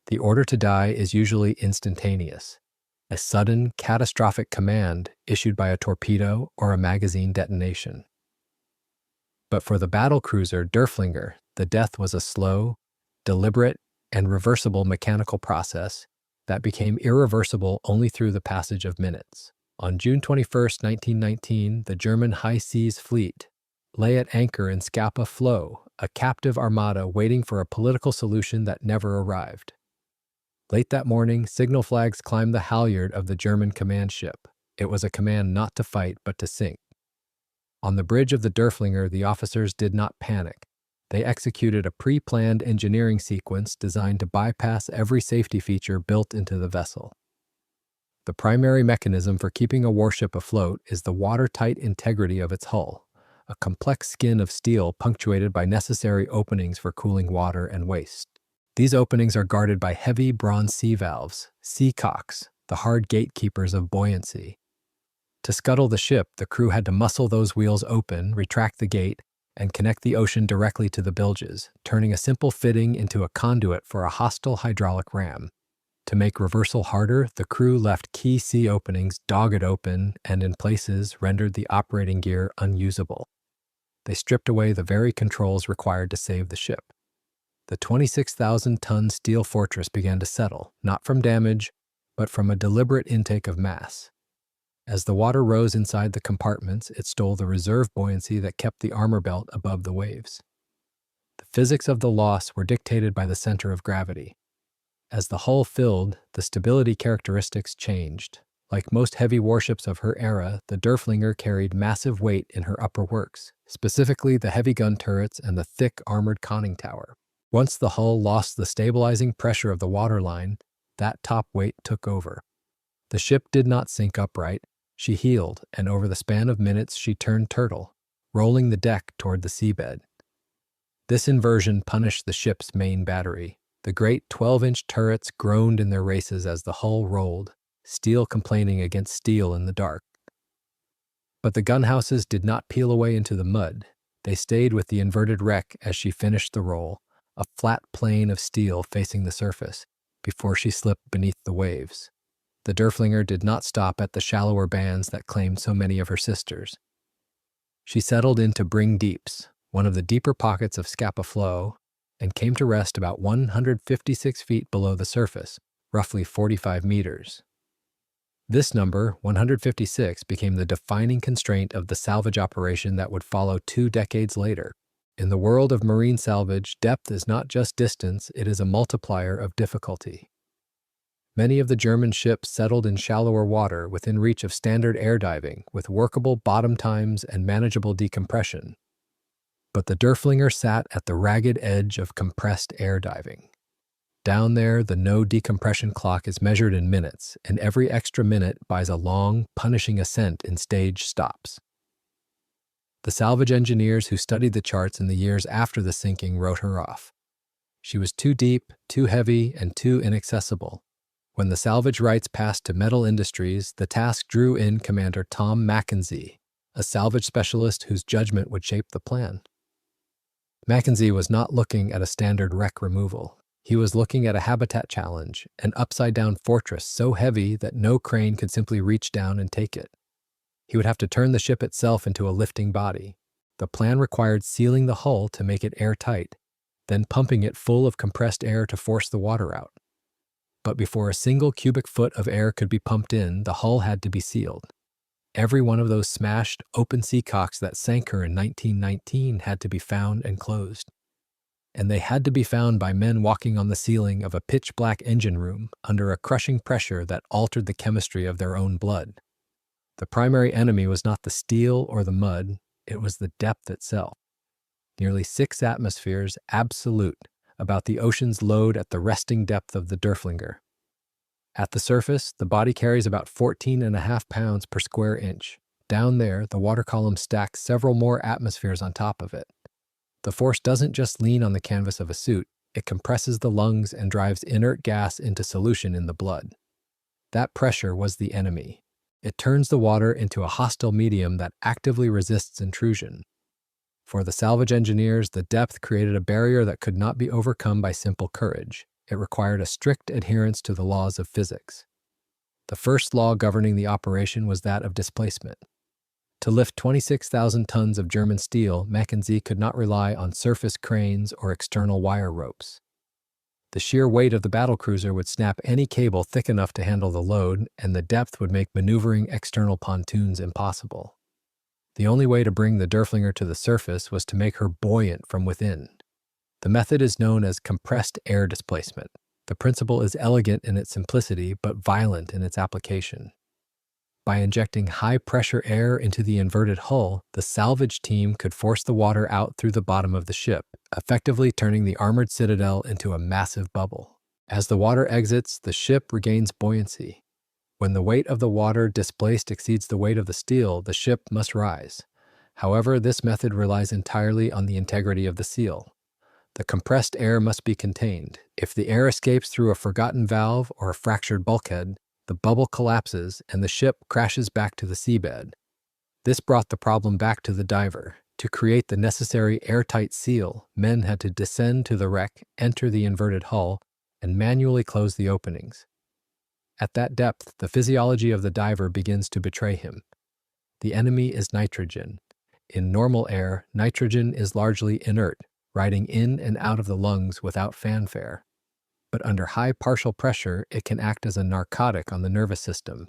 The order to die is usually instantaneous, a sudden, catastrophic command issued by a torpedo or a magazine detonation. But for the battlecruiser Derflinger, the death was a slow, deliberate, and reversible mechanical process that became irreversible only through the passage of minutes. On June 21, 1919, the German High Seas Fleet lay at anchor in Scapa Flow, a captive armada waiting for a political solution that never arrived. Late that morning, signal flags climbed the halyard of the German command ship. It was a command not to fight but to sink. On the bridge of the Derflinger, the officers did not panic. They executed a pre-planned engineering sequence designed to bypass every safety feature built into the vessel. The primary mechanism for keeping a warship afloat is the watertight integrity of its hull, a complex skin of steel punctuated by necessary openings for cooling water and waste. These openings are guarded by heavy bronze sea valves, seacocks, the hard gatekeepers of buoyancy. To scuttle the ship, the crew had to muscle those wheels open, retract the gate, and connect the ocean directly to the bilges, turning a simple fitting into a conduit for a hostile hydraulic ram. To make reversal harder, the crew left key sea openings dogged open and in places rendered the operating gear unusable. They stripped away the very controls required to save the ship. The 26,000-ton steel fortress began to settle, not from damage, but from a deliberate intake of mass. As the water rose inside the compartments, it stole the reserve buoyancy that kept the armor belt above the waves. The physics of the loss were dictated by the center of gravity. As the hull filled, the stability characteristics changed. Like most heavy warships of her era, the Derflinger carried massive weight in her upper works, specifically the heavy gun turrets and the thick armored conning tower. Once the hull lost the stabilizing pressure of the waterline, that top weight took over. The ship did not sink upright. She heeled, and over the span of minutes she turned turtle, rolling the deck toward the seabed. This inversion punished the ship's main battery. The great 12-inch turrets groaned in their races as the hull rolled, steel complaining against steel in the dark. But the gunhouses did not peel away into the mud. They stayed with the inverted wreck as she finished the roll, a flat plane of steel facing the surface, before she slipped beneath the waves. The Derflinger did not stop at the shallower bands that claimed so many of her sisters. She settled into Bring Deeps, one of the deeper pockets of Scapa Flow, and came to rest about 156 feet below the surface, roughly 45 meters. This number, 156, became the defining constraint of the salvage operation that would follow 2 decades later. In the world of marine salvage, depth is not just distance, it is a multiplier of difficulty. Many of the German ships settled in shallower water within reach of standard air diving, with workable bottom times and manageable decompression. But the Derflinger sat at the ragged edge of compressed air diving. Down there, the no decompression clock is measured in minutes, and every extra minute buys a long, punishing ascent in staged stops. The salvage engineers who studied the charts in the years after the sinking wrote her off. She was too deep, too heavy, and too inaccessible. When the salvage rights passed to Metal Industries, the task drew in Commander Tom McKenzie, a salvage specialist whose judgment would shape the plan. McKenzie was not looking at a standard wreck removal. He was looking at a habitat challenge, an upside-down fortress so heavy that no crane could simply reach down and take it. He would have to turn the ship itself into a lifting body. The plan required sealing the hull to make it airtight, then pumping it full of compressed air to force the water out. But before a single cubic foot of air could be pumped in, the hull had to be sealed. Every one of those smashed, open seacocks that sank her in 1919 had to be found and closed. And they had to be found by men walking on the ceiling of a pitch-black engine room under a crushing pressure that altered the chemistry of their own blood. The primary enemy was not the steel or the mud, it was the depth itself. Nearly 6 atmospheres, absolute, about the ocean's load at the resting depth of the Derflinger. At the surface, the body carries about 14.5 pounds per square inch. Down there, the water column stacks several more atmospheres on top of it. The force doesn't just lean on the canvas of a suit, it compresses the lungs and drives inert gas into solution in the blood. That pressure was the enemy. It turns the water into a hostile medium that actively resists intrusion. For the salvage engineers, the depth created a barrier that could not be overcome by simple courage. It required a strict adherence to the laws of physics. The first law governing the operation was that of displacement. To lift 26,000 tons of German steel, McKenzie could not rely on surface cranes or external wire ropes. The sheer weight of the battlecruiser would snap any cable thick enough to handle the load, and the depth would make maneuvering external pontoons impossible. The only way to bring the Derflinger to the surface was to make her buoyant from within. The method is known as compressed air displacement. The principle is elegant in its simplicity, but violent in its application. By injecting high-pressure air into the inverted hull, the salvage team could force the water out through the bottom of the ship, effectively turning the armored citadel into a massive bubble. As the water exits, the ship regains buoyancy. When the weight of the water displaced exceeds the weight of the steel, the ship must rise. However, this method relies entirely on the integrity of the seal. The compressed air must be contained. If the air escapes through a forgotten valve or a fractured bulkhead, the bubble collapses and the ship crashes back to the seabed. This brought the problem back to the diver. To create the necessary airtight seal, men had to descend to the wreck, enter the inverted hull, and manually close the openings. At that depth, the physiology of the diver begins to betray him. The enemy is nitrogen. In normal air, nitrogen is largely inert, riding in and out of the lungs without fanfare. But under high partial pressure, it can act as a narcotic on the nervous system.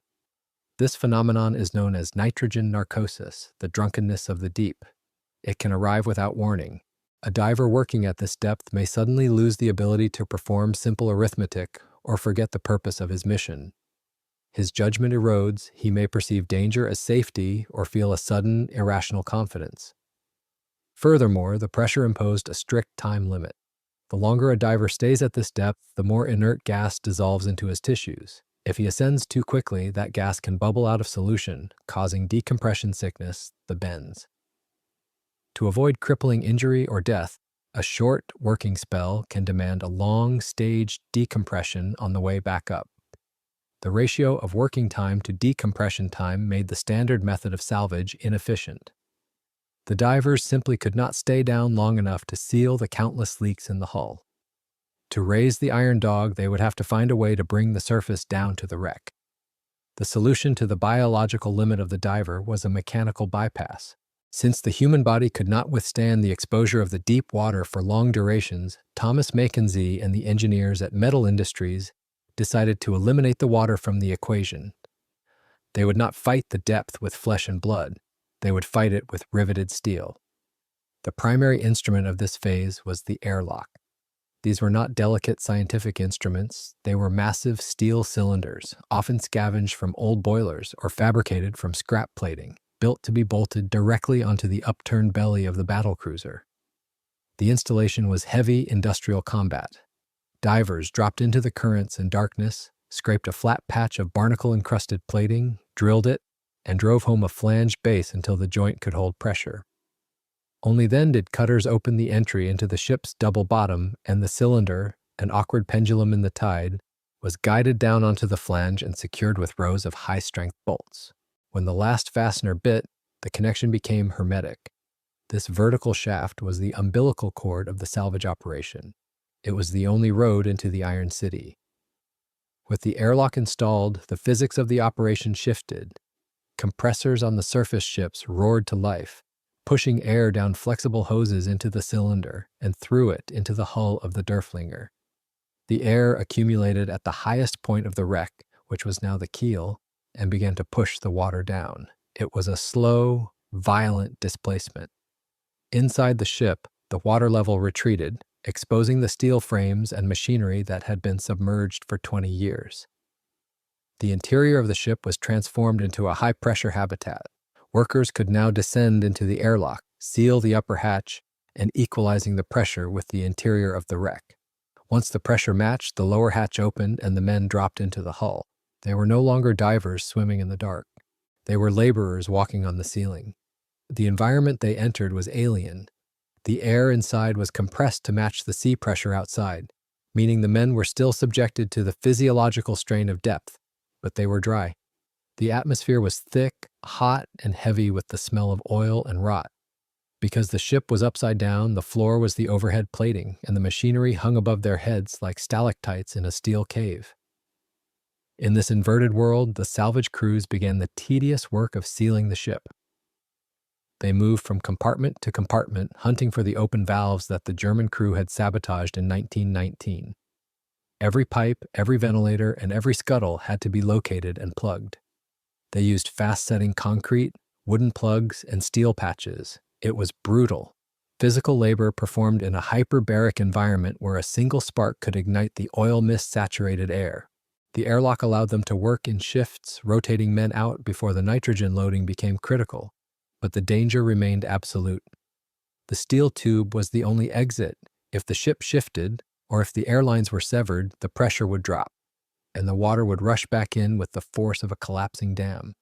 This phenomenon is known as nitrogen narcosis, the drunkenness of the deep. It can arrive without warning. A diver working at this depth may suddenly lose the ability to perform simple arithmetic or forget the purpose of his mission. His judgment erodes, he may perceive danger as safety or feel a sudden, irrational confidence. Furthermore, the pressure imposed a strict time limit. The longer a diver stays at this depth, the more inert gas dissolves into his tissues. If he ascends too quickly, that gas can bubble out of solution, causing decompression sickness, the bends. To avoid crippling injury or death, a short working spell can demand a long, staged decompression on the way back up. The ratio of working time to decompression time made the standard method of salvage inefficient. The divers simply could not stay down long enough to seal the countless leaks in the hull. To raise the iron dog, they would have to find a way to bring the surface down to the wreck. The solution to the biological limit of the diver was a mechanical bypass. Since the human body could not withstand the exposure of the deep water for long durations, Thomas McKenzie and the engineers at Metal Industries decided to eliminate the water from the equation. They would not fight the depth with flesh and blood. They would fight it with riveted steel. The primary instrument of this phase was the airlock. These were not delicate scientific instruments. They were massive steel cylinders, often scavenged from old boilers or fabricated from scrap plating, built to be bolted directly onto the upturned belly of the battlecruiser. The installation was heavy industrial combat. Divers dropped into the currents in darkness, scraped a flat patch of barnacle-encrusted plating, drilled it, and drove home a flanged base until the joint could hold pressure. Only then did cutters open the entry into the ship's double bottom, and the cylinder, an awkward pendulum in the tide, was guided down onto the flange and secured with rows of high-strength bolts. When the last fastener bit, the connection became hermetic. This vertical shaft was the umbilical cord of the salvage operation. It was the only road into the Iron City. With the airlock installed, the physics of the operation shifted. Compressors on the surface ships roared to life, pushing air down flexible hoses into the cylinder and through it into the hull of the Derflinger. The air accumulated at the highest point of the wreck, which was now the keel, and began to push the water down. It was a slow, violent displacement. Inside the ship, the water level retreated, exposing the steel frames and machinery that had been submerged for 20 years. The interior of the ship was transformed into a high-pressure habitat. Workers could now descend into the airlock, seal the upper hatch, and equalizing the pressure with the interior of the wreck. Once the pressure matched, the lower hatch opened and the men dropped into the hull. They were no longer divers swimming in the dark. They were laborers walking on the ceiling. The environment they entered was alien. The air inside was compressed to match the sea pressure outside, meaning the men were still subjected to the physiological strain of depth, but they were dry. The atmosphere was thick, hot, and heavy with the smell of oil and rot. Because the ship was upside down, the floor was the overhead plating, and the machinery hung above their heads like stalactites in a steel cave. In this inverted world, the salvage crews began the tedious work of sealing the ship. They moved from compartment to compartment, hunting for the open valves that the German crew had sabotaged in 1919. Every pipe, every ventilator, and every scuttle had to be located and plugged. They used fast-setting concrete, wooden plugs, and steel patches. It was brutal. Physical labor performed in a hyperbaric environment where a single spark could ignite the oil mist-saturated air. The airlock allowed them to work in shifts, rotating men out before the nitrogen loading became critical, but the danger remained absolute. The steel tube was the only exit. If the ship shifted, or if the airlines were severed, the pressure would drop, and the water would rush back in with the force of a collapsing dam.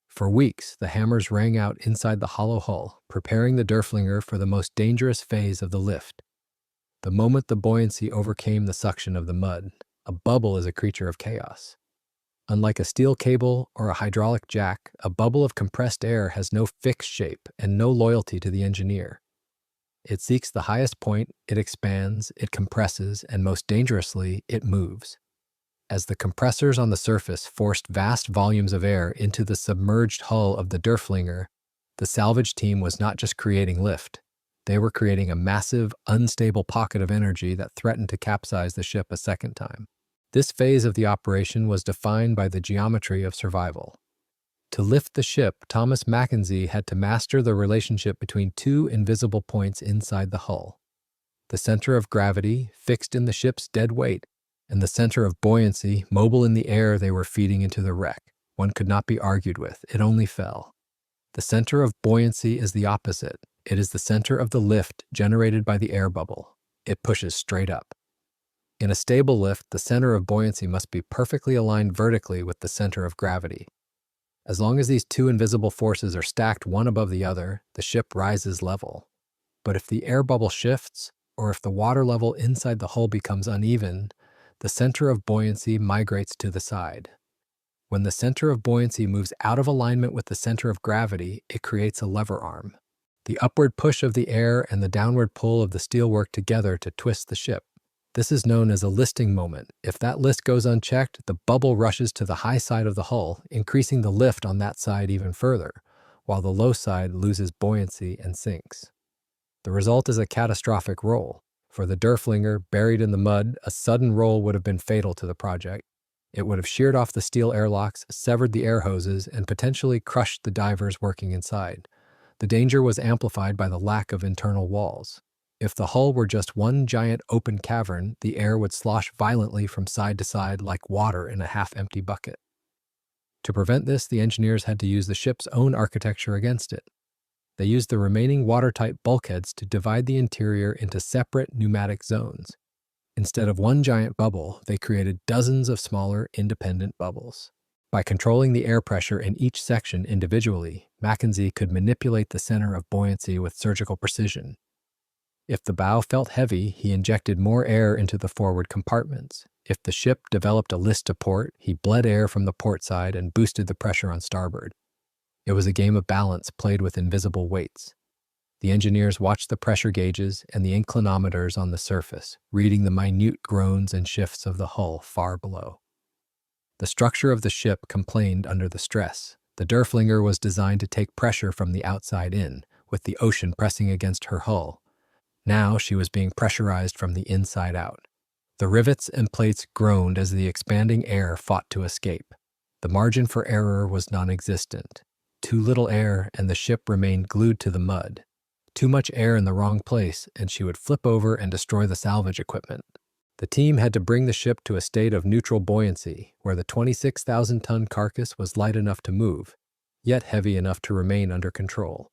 For weeks, the hammers rang out inside the hollow hull, preparing the Derflinger for the most dangerous phase of the lift. The moment the buoyancy overcame the suction of the mud, a bubble is a creature of chaos. Unlike a steel cable or a hydraulic jack, a bubble of compressed air has no fixed shape and no loyalty to the engineer. It seeks the highest point, it expands, it compresses, and most dangerously, it moves. As the compressors on the surface forced vast volumes of air into the submerged hull of the Derflinger, the salvage team was not just creating lift. They were creating a massive, unstable pocket of energy that threatened to capsize the ship a second time. This phase of the operation was defined by the geometry of survival. To lift the ship, Thomas McKenzie had to master the relationship between two invisible points inside the hull: the center of gravity, fixed in the ship's dead weight, and the center of buoyancy, mobile in the air they were feeding into the wreck. One could not be argued with, it only fell. The center of buoyancy is the opposite. It is the center of the lift generated by the air bubble. It pushes straight up. In a stable lift, the center of buoyancy must be perfectly aligned vertically with the center of gravity. As long as these two invisible forces are stacked one above the other, the ship rises level. But if the air bubble shifts, or if the water level inside the hull becomes uneven, the center of buoyancy migrates to the side. When the center of buoyancy moves out of alignment with the center of gravity, it creates a lever arm. The upward push of the air and the downward pull of the steel work together to twist the ship. This is known as a listing moment. If that list goes unchecked, the bubble rushes to the high side of the hull, increasing the lift on that side even further, while the low side loses buoyancy and sinks. The result is a catastrophic roll. For the Derflinger, buried in the mud, a sudden roll would have been fatal to the project. It would have sheared off the steel airlocks, severed the air hoses, and potentially crushed the divers working inside. The danger was amplified by the lack of internal walls. If the hull were just one giant open cavern, the air would slosh violently from side to side like water in a half-empty bucket. To prevent this, the engineers had to use the ship's own architecture against it. They used the remaining watertight bulkheads to divide the interior into separate pneumatic zones. Instead of one giant bubble, they created dozens of smaller, independent bubbles. By controlling the air pressure in each section individually, McKenzie could manipulate the center of buoyancy with surgical precision. If the bow felt heavy, he injected more air into the forward compartments. If the ship developed a list to port, he bled air from the port side and boosted the pressure on starboard. It was a game of balance played with invisible weights. The engineers watched the pressure gauges and the inclinometers on the surface, reading the minute groans and shifts of the hull far below. The structure of the ship complained under the stress. The Derflinger was designed to take pressure from the outside in, with the ocean pressing against her hull. Now she was being pressurized from the inside out. The rivets and plates groaned as the expanding air fought to escape. The margin for error was non-existent. Too little air and the ship remained glued to the mud. Too much air in the wrong place and she would flip over and destroy the salvage equipment. The team had to bring the ship to a state of neutral buoyancy, where the 26,000-ton carcass was light enough to move, yet heavy enough to remain under control.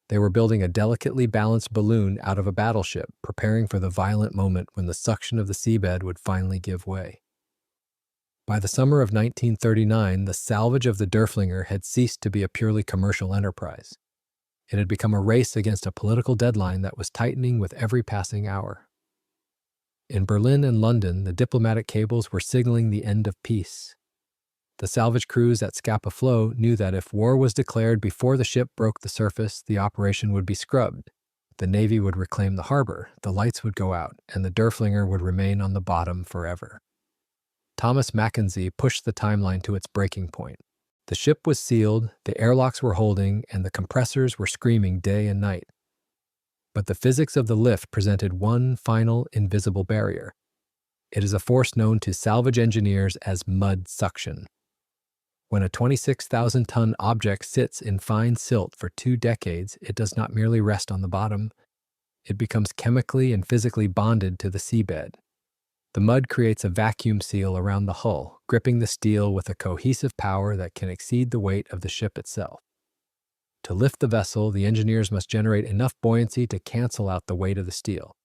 They were building a delicately balanced balloon out of a battleship, preparing for the violent moment when the suction of the seabed would finally give way. By the summer of 1939, the salvage of the Derflinger had ceased to be a purely commercial enterprise. It had become a race against a political deadline that was tightening with every passing hour. In Berlin and London, the diplomatic cables were signaling the end of peace. The salvage crews at Scapa Flow knew that if war was declared before the ship broke the surface, the operation would be scrubbed. The Navy would reclaim the harbor, the lights would go out, and the Derflinger would remain on the bottom forever. Thomas McKenzie pushed the timeline to its breaking point. The ship was sealed, the airlocks were holding, and the compressors were screaming day and night. But the physics of the lift presented one final invisible barrier. It is a force known to salvage engineers as mud suction. When a 26,000-ton object sits in fine silt for 2 decades, it does not merely rest on the bottom. It becomes chemically and physically bonded to the seabed. The mud creates a vacuum seal around the hull, gripping the steel with a cohesive power that can exceed the weight of the ship itself. To lift the vessel, the engineers must generate enough buoyancy to cancel out the weight of the steel,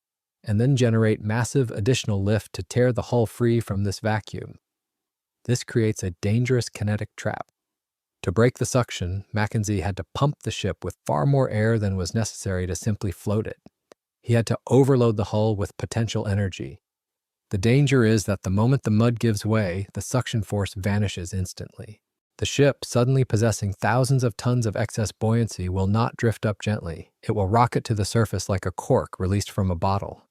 and then generate massive additional lift to tear the hull free from this vacuum. This creates a dangerous kinetic trap. To break the suction, McKenzie had to pump the ship with far more air than was necessary to simply float it. He had to overload the hull with potential energy. The danger is that the moment the mud gives way, the suction force vanishes instantly. The ship, suddenly possessing thousands of tons of excess buoyancy, will not drift up gently. It will rocket to the surface like a cork released from a bottle.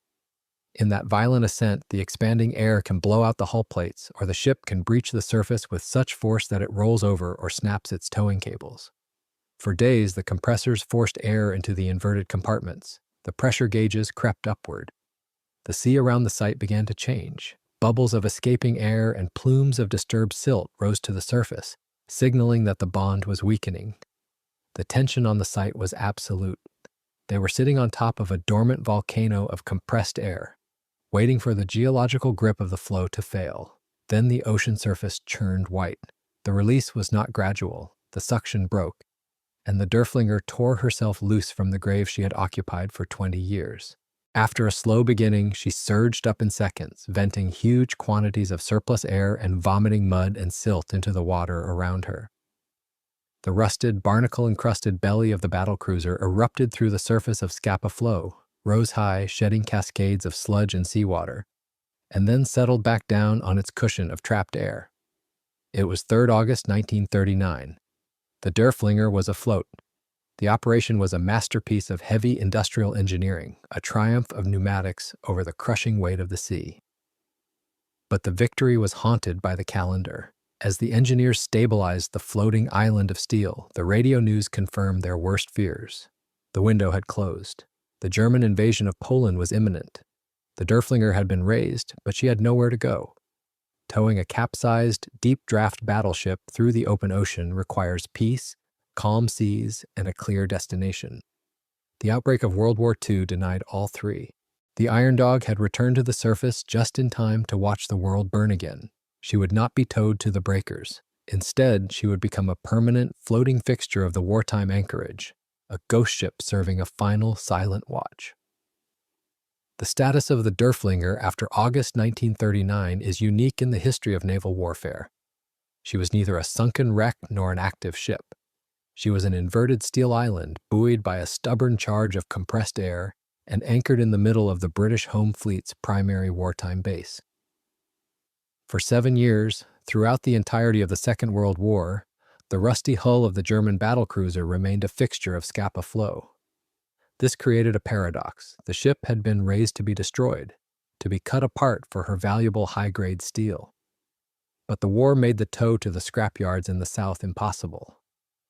In that violent ascent, the expanding air can blow out the hull plates, or the ship can breach the surface with such force that it rolls over or snaps its towing cables. For days, the compressors forced air into the inverted compartments. The pressure gauges crept upward. The sea around the site began to change. Bubbles of escaping air and plumes of disturbed silt rose to the surface, signaling that the bond was weakening. The tension on the site was absolute. They were sitting on top of a dormant volcano of compressed air, waiting for the geological grip of the flow to fail. Then the ocean surface churned white. The release was not gradual. The suction broke, and the Derflinger tore herself loose from the grave she had occupied for 20 years. After a slow beginning, she surged up in seconds, venting huge quantities of surplus air and vomiting mud and silt into the water around her. The rusted, barnacle-encrusted belly of the battlecruiser erupted through the surface of Scapa Flow, rose high, shedding cascades of sludge and seawater, and then settled back down on its cushion of trapped air. It was 3rd August 1939. The Derflinger was afloat. The operation was a masterpiece of heavy industrial engineering, a triumph of pneumatics over the crushing weight of the sea. But the victory was haunted by the calendar. As the engineers stabilized the floating island of steel, the radio news confirmed their worst fears. The window had closed. The German invasion of Poland was imminent. The Derflinger had been raised, but she had nowhere to go. Towing a capsized, deep-draft battleship through the open ocean requires peace, calm seas, and a clear destination. The outbreak of World War II denied all three. The Iron Dog had returned to the surface just in time to watch the world burn again. She would not be towed to the breakers. Instead, she would become a permanent, floating fixture of the wartime anchorage, a ghost ship serving a final silent watch. The status of the Derflinger after August 1939 is unique in the history of naval warfare. She was neither a sunken wreck nor an active ship. She was an inverted steel island, buoyed by a stubborn charge of compressed air and anchored in the middle of the British Home Fleet's primary wartime base. For 7 years, throughout the entirety of the Second World War, the rusty hull of the German battlecruiser remained a fixture of Scapa Flow. This created a paradox. The ship had been raised to be destroyed, to be cut apart for her valuable high-grade steel. But the war made the tow to the scrapyards in the south impossible.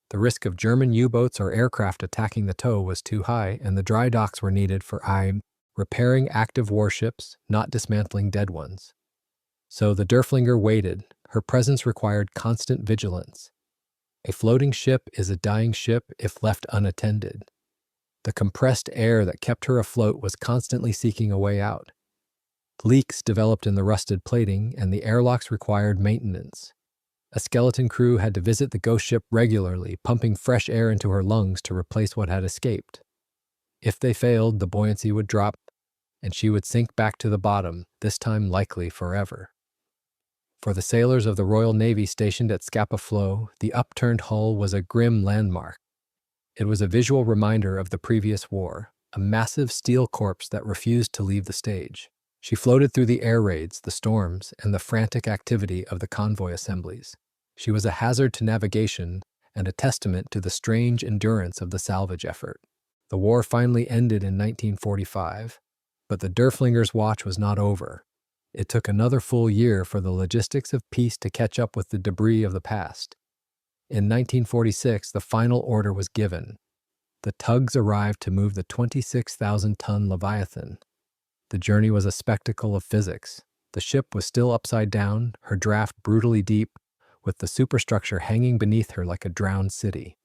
The risk of German U-boats or aircraft attacking the tow was too high, and the dry docks were needed for repairing active warships, not dismantling dead ones. So the Derflinger waited. Her presence required constant vigilance. A floating ship is a dying ship if left unattended. The compressed air that kept her afloat was constantly seeking a way out. Leaks developed in the rusted plating, and the airlocks required maintenance. A skeleton crew had to visit the ghost ship regularly, pumping fresh air into her lungs to replace what had escaped. If they failed, the buoyancy would drop, and she would sink back to the bottom, this time likely forever. For the sailors of the Royal Navy stationed at Scapa Flow, the upturned hull was a grim landmark. It was a visual reminder of the previous war, a massive steel corpse that refused to leave the stage. She floated through the air raids, the storms, and the frantic activity of the convoy assemblies. She was a hazard to navigation and a testament to the strange endurance of the salvage effort. The war finally ended in 1945, but the Derflinger's watch was not over. It took another full year for the logistics of peace to catch up with the debris of the past. In 1946, the final order was given. The tugs arrived to move the 26,000-ton Leviathan. The journey was a spectacle of physics. The ship was still upside down, her draft brutally deep, with the superstructure hanging beneath her like a drowned city.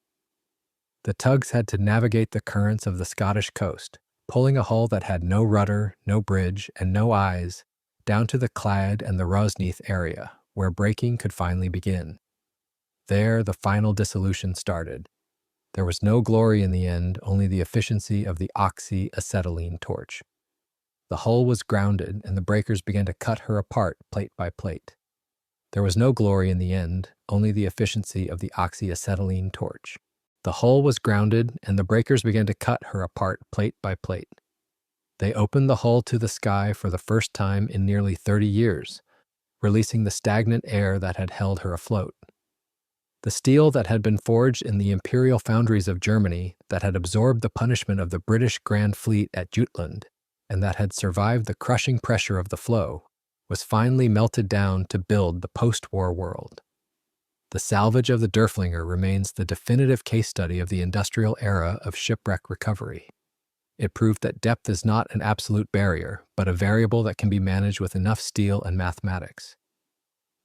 The tugs had to navigate the currents of the Scottish coast, pulling a hull that had no rudder, no bridge, and no eyes, down to the Clad and the Rosneath area, where braking could finally begin. There, the final dissolution started. There was no glory in the end, only the efficiency of the oxy-acetylene torch. The hull was grounded, and the breakers began to cut her apart plate by plate. There was no glory in the end, only the efficiency of the oxy-acetylene torch. The hull was grounded, and the breakers began to cut her apart plate by plate. They opened the hull to the sky for the first time in nearly 30 years, releasing the stagnant air that had held her afloat. The steel that had been forged in the imperial foundries of Germany, that had absorbed the punishment of the British Grand Fleet at Jutland, and that had survived the crushing pressure of the flow, was finally melted down to build the post-war world. The salvage of the Derflinger remains the definitive case study of the industrial era of shipwreck recovery. It proved that depth is not an absolute barrier, but a variable that can be managed with enough steel and mathematics.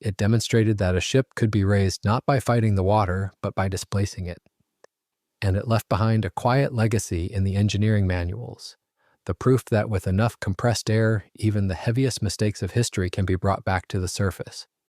It demonstrated that a ship could be raised not by fighting the water, but by displacing it. And it left behind a quiet legacy in the engineering manuals, the proof that with enough compressed air, even the heaviest mistakes of history can be brought back to the surface.